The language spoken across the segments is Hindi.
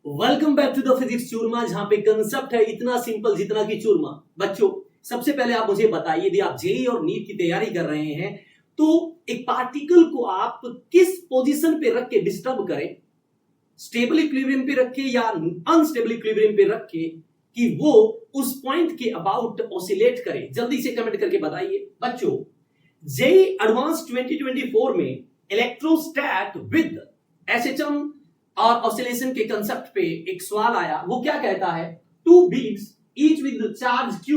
Welcome back to the physics Churma, जहां पे कंसेप्ट है इतना सिंपल जितना कि चूरमा। बच्चों, सबसे पहले आप मुझे बताइए, यदि आप जेईई और नीट की तैयारी कर रहे हैं तो एक पार्टिकल को आप किस पोजीशन पे रख के डिस्टर्ब करें, स्टेबल इक्विलिब्रियम पे रखे या अनस्टेबल इक्विलिब्रियम पे रखे कि वो उस पॉइंट के अबाउट ऑसिलेट करे। जल्दी से कमेंट करके बताइए। बच्चों, जेईई एडवांस 2024 में इलेक्ट्रोस्टैट विद एसएचएम और ऑसिलेशन के कंसेप्ट पे एक सवाल आया। वो क्या कहता है, two beads each with the charge q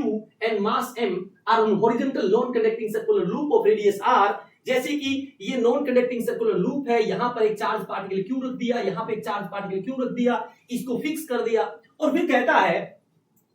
and mass m are on horizontal non conducting circular loop of radius r। जैसे कि ये नॉन कंडक्टिंग सर्कुलर लूप है, यहां पर एक चार्ज पार्टिकल क्यू रख दिया, यहां पे एक चार्ज पार्टिकल क्यू रख दिया, इसको फिक्स कर दिया और फिर कहता है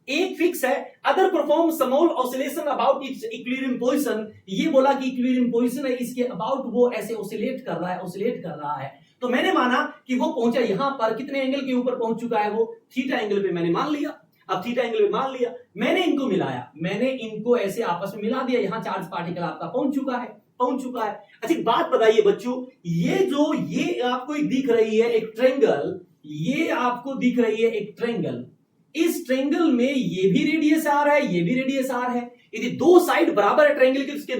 एक फिक्स है, other perform small oscillation about it's equilibrium position. ये बोला कि इक्विलिब्रियम पोजीशन है, इसके अबाउट वो ऐसे ऑसिलेट कर रहा है। तो मैंने माना कि वो पहुंचा यहां पर, कितने एंगल के ऊपर पहुंच चुका है वो, थीटा एंगल पे मैंने मान लिया। अब थीटा एंगल पे मान लिया, मैंने इनको मिलाया, मैंने इनको ऐसे आपस में मिला दिया, यहां चार्ज पार्टिकल आपका पहुंच चुका है। अच्छा, एक बात बताइए बच्चों, ये आपको दिख रही है एक ट्रायंगल, ये आपको दिख रही है एक ट्रायंगल। इस ट्रायंगल में ये भी रेडियस आर है, ये भी रेडियस आर है। यदि दो साइड बराबर है ट्रायंगल के, उसके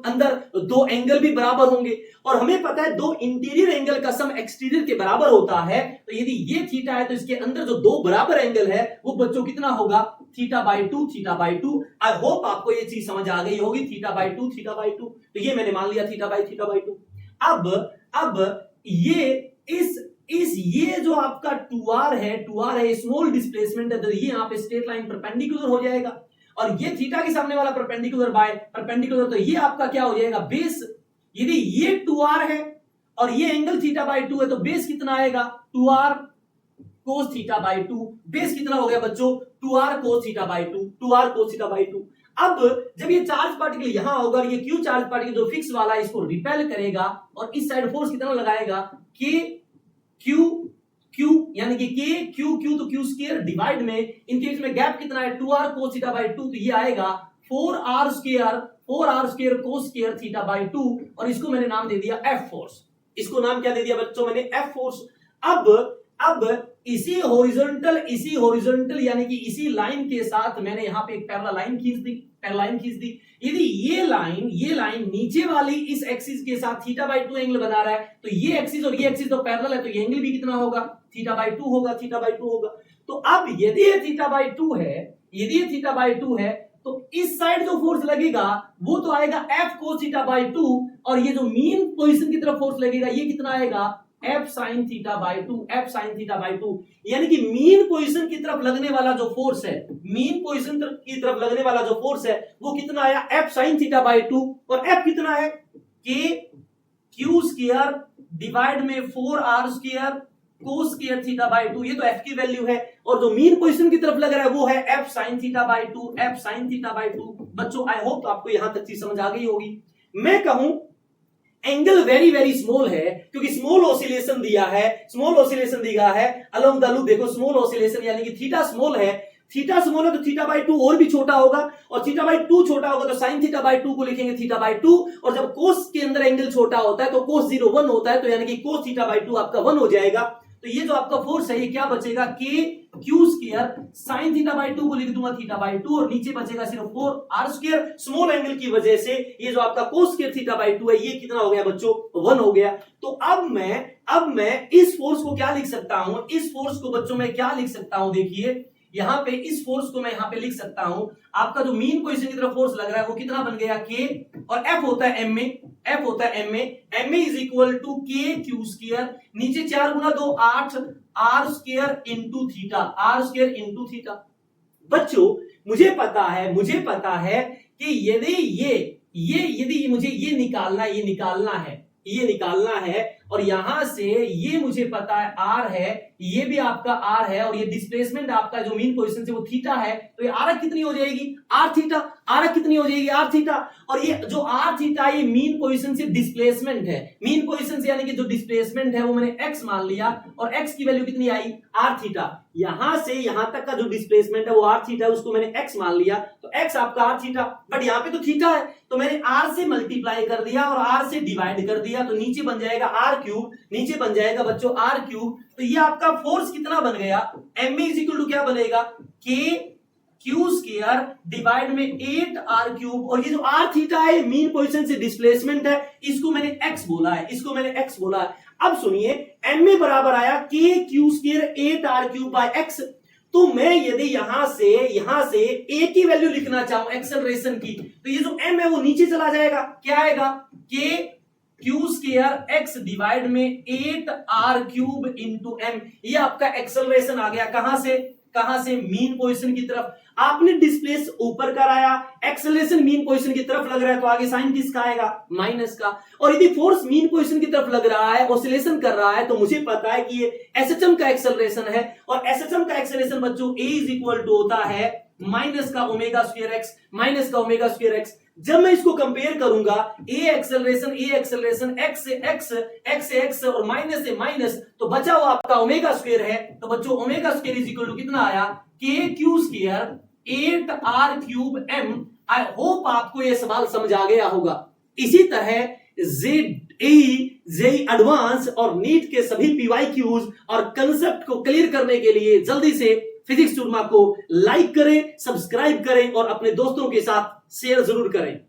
अंदर दो एंगल भी बराबर होंगे और हमें पता है दो इंटीरियर एंगल का सम एक्सटीरियर के बराबर होता है। तो यदि ये थीटा है तो इसके अंदर जो दो बराबर एंगल है वो बच्चों कितना होगा, theta by two. I hope आपको ये चीज समझ आ गई होगी, थीटा बाई टू। तो ये मैंने मान लिया थीटा बाई टू। अब ये जो आपका 2r है, स्मॉल डिस्प्लेसमेंट है, तो ये यहां पे स्ट्रेट लाइन परपेंडिकुलर हो जाएगा और ये थीटा के सामने वाला परपेंडिकुलर, तो ये आपका क्या हो जाएगा, बेस। यदि ये 2r है और ये एंगल थीटा बाई टू है तो बेस कितना आएगा, 2r cos theta by two. Base कितना हो गया बच्चों, 2r cos theta by two. अब जब ये चार्ज पार्टिकल यहां होगा और ये क्यू चार्ज पार्टिकल जो फिक्स वाला है इसको रिपेल करेगा और इस साइड फोर्स कितना लगाएगा, क्यू यानी कि के क्यू तो क्यू स्क्वायर डिवाइड में, इनके बीच में गैप कितना है, 2r cos theta by two, तो ये आएगा 4r square cos square theta by two और इसको मैंने नाम दे दिया एफ फोर्स। इसको नाम क्या दे दिया बच्चों, मैंने एफ फोर्स। अब इसी हॉरिजॉन्टल यानी कि इसी लाइन के साथ मैंने यहां पे एक पैरेलल लाइन खींच दी। यदि ये लाइन नीचे वाली इस एक्सिस के साथ थीटा बाई टू एंगल बना रहा है तो ये एक्सिस और ये एक्सिस तो पैरेलल है, तो ये एंगल भी कितना होगा, थीटा बाई टू होगा। तो अब यदि ये थीटा बाई टू है तो इस साइड जो फोर्स लगेगा वो तो आएगा F cos theta by two और ये जो मीन पोजीशन की तरफ फोर्स लगेगा ये कितना आएगा, F sine theta by two. यानी कि मीन पोजीशन की तरफ लगने वाला जो फोर्स है, वो कितना आया, F sine theta by two. और एफ कितना है, के क्यू स्क्वायर डिवाइड में 4r square cos square theta by two. ये तो एफ की वैल्यू है और जो मीन पोजीशन की तरफ लग रहा है वो है F sine theta by two. बच्चों, आई होप तो आपको यहां तक चीज समझ आ गई होगी। मैं कहूं एंगल वेरी वेरी स्मॉल है क्योंकि स्मॉल ऑसिलेशन दिया है अलोंग द लूप। देखो स्मॉल ऑसिलेशन यानी कि थीटा स्मॉल है तो थीटा बाई टू और भी छोटा होगा और थीटा बाई टू छोटा होगा तो साइन थीटा बाई टू को लिखेंगे थीटा बाई टू। और जब कोस के अंदर एंगल छोटा होता है तो कोस 0 1 होता है, तो यानी कि कोस थीटा बाई टू आपका 1 हो जाएगा। तो ये जो आपका फोर्स है ये क्या बचेगा, के q square sine theta by two को लिख दूंगा थीटा बाई टू और नीचे बचेगा सिर्फ 4r स्क्वायर। स्मॉल एंगल की वजह से ये जो आपका cos square theta by two है ये कितना हो गया बच्चों, 1 हो गया। तो अब मैं इस फोर्स को क्या लिख सकता हूं, इस फोर्स को बच्चों मैं क्या लिख सकता हूं, देखिए यहां पे इस फोर्स को मैं यहां पे लिख सकता हूं, आपका जो मीन पोजीशन की तरफ फोर्स लग रहा है वो कितना बन गया, के और एफ होता है m a is equal to k q square, नीचे 4 गुना 2 8 r स्क्वायर इनटू थीटा। बच्चों, मुझे पता है कि यदि मुझे ये निकालना है और यहां से ये मुझे पता है r है, ये भी आपका r है और ये डिस्प्लेसमेंट आपका जो मीन पोजीशन से वो थीटा है, तो ये r कितनी हो जाएगी, r थीटा। आर कितनी हो जाएगी आर थीटा, और ये जो आर थीटा ये मीन पोजीशन से डिस्प्लेसमेंट है, मीन पोजीशन से यानी कि जो डिस्प्लेसमेंट है वो मैंने एक्स मान लिया, और एक्स की वैल्यू कितनी आई आर थीटा, यहां से यहां तक का जो डिस्प्लेसमेंट है वो आर थीटा है, उसको मैंने एक्स मान लिया, तो एक्स आपका आर थीटा, बट यहां पे तो थीटा है तो मैंने आर से मल्टीप्लाई कर दिया और आर से डिवाइड कर दिया, तो नीचे बन जाएगा आर क्यूब, नीचे बन जाएगा बच्चों आर क्यूब, तो ये आपका फोर्स कितना बन गया, एम इज इक्वल टू क्या बनेगा, के क्यू स्क्वायर डिवाइड में 8 आर क्यूब, और ये जो आर थीटा है मीन पोजीशन से डिस्प्लेसमेंट है, इसको मैंने एक्स बोला है, इसको मैंने एक्स बोला है। अब सुनिए एम में बराबर आया k q square 8 r cube by x, तो मैं यदि यहां से ए की वैल्यू लिखना चाहूं एक्सेलरेशन की, तो ये जो एम है वो नीचे चला जाएगा, क्या आएगा के क्यू स्क्वायर एक्स डिवाइड में 8 आर क्यूब इंटू एम, ये आपका एक्सेलरेशन आ गया, कहां से मीन पोजीशन की तरफ, आपने डिस्प्लेस ऊपर कराया, एक्सेलरेशन मीन पोजीशन की तरफ लग रहा है, तो आगे साइन किसका आएगा माइनस का, और यदि फोर्स मीन पोजीशन की तरफ लग रहा है, ऑसिलेशन कर रहा है, तो मुझे पता है कि ये एसएचएम का एक्सेलरेशन है, और एसएचएम का एक्सेलरेशन बच्चों ए इज इक्वल टू होता है माइनस का ओमेगा स्क्वायर एक्स, माइनस का ओमेगा स्क्वायर एक्स। जब मैं इसको कंपेयर करूंगा ए एक्सेलरेशन एक्स से एक्स और माइनस से माइनस, तो बचा हुआ आपका ओमेगा स्क्वायर है, तो बच्चों omega square is equal to कितना आया k q square 8 r cube m. I hope आपको यह सवाल समझ आ गया होगा। इसी तरह जेई एडवांस और नीट के सभी पीवाईक्यूज और कंसेप्ट को क्लियर करने के लिए जल्दी से फिजिक्स चूरमा को लाइक करें, सब्सक्राइब करें और अपने दोस्तों के साथ शेयर जरूर करें।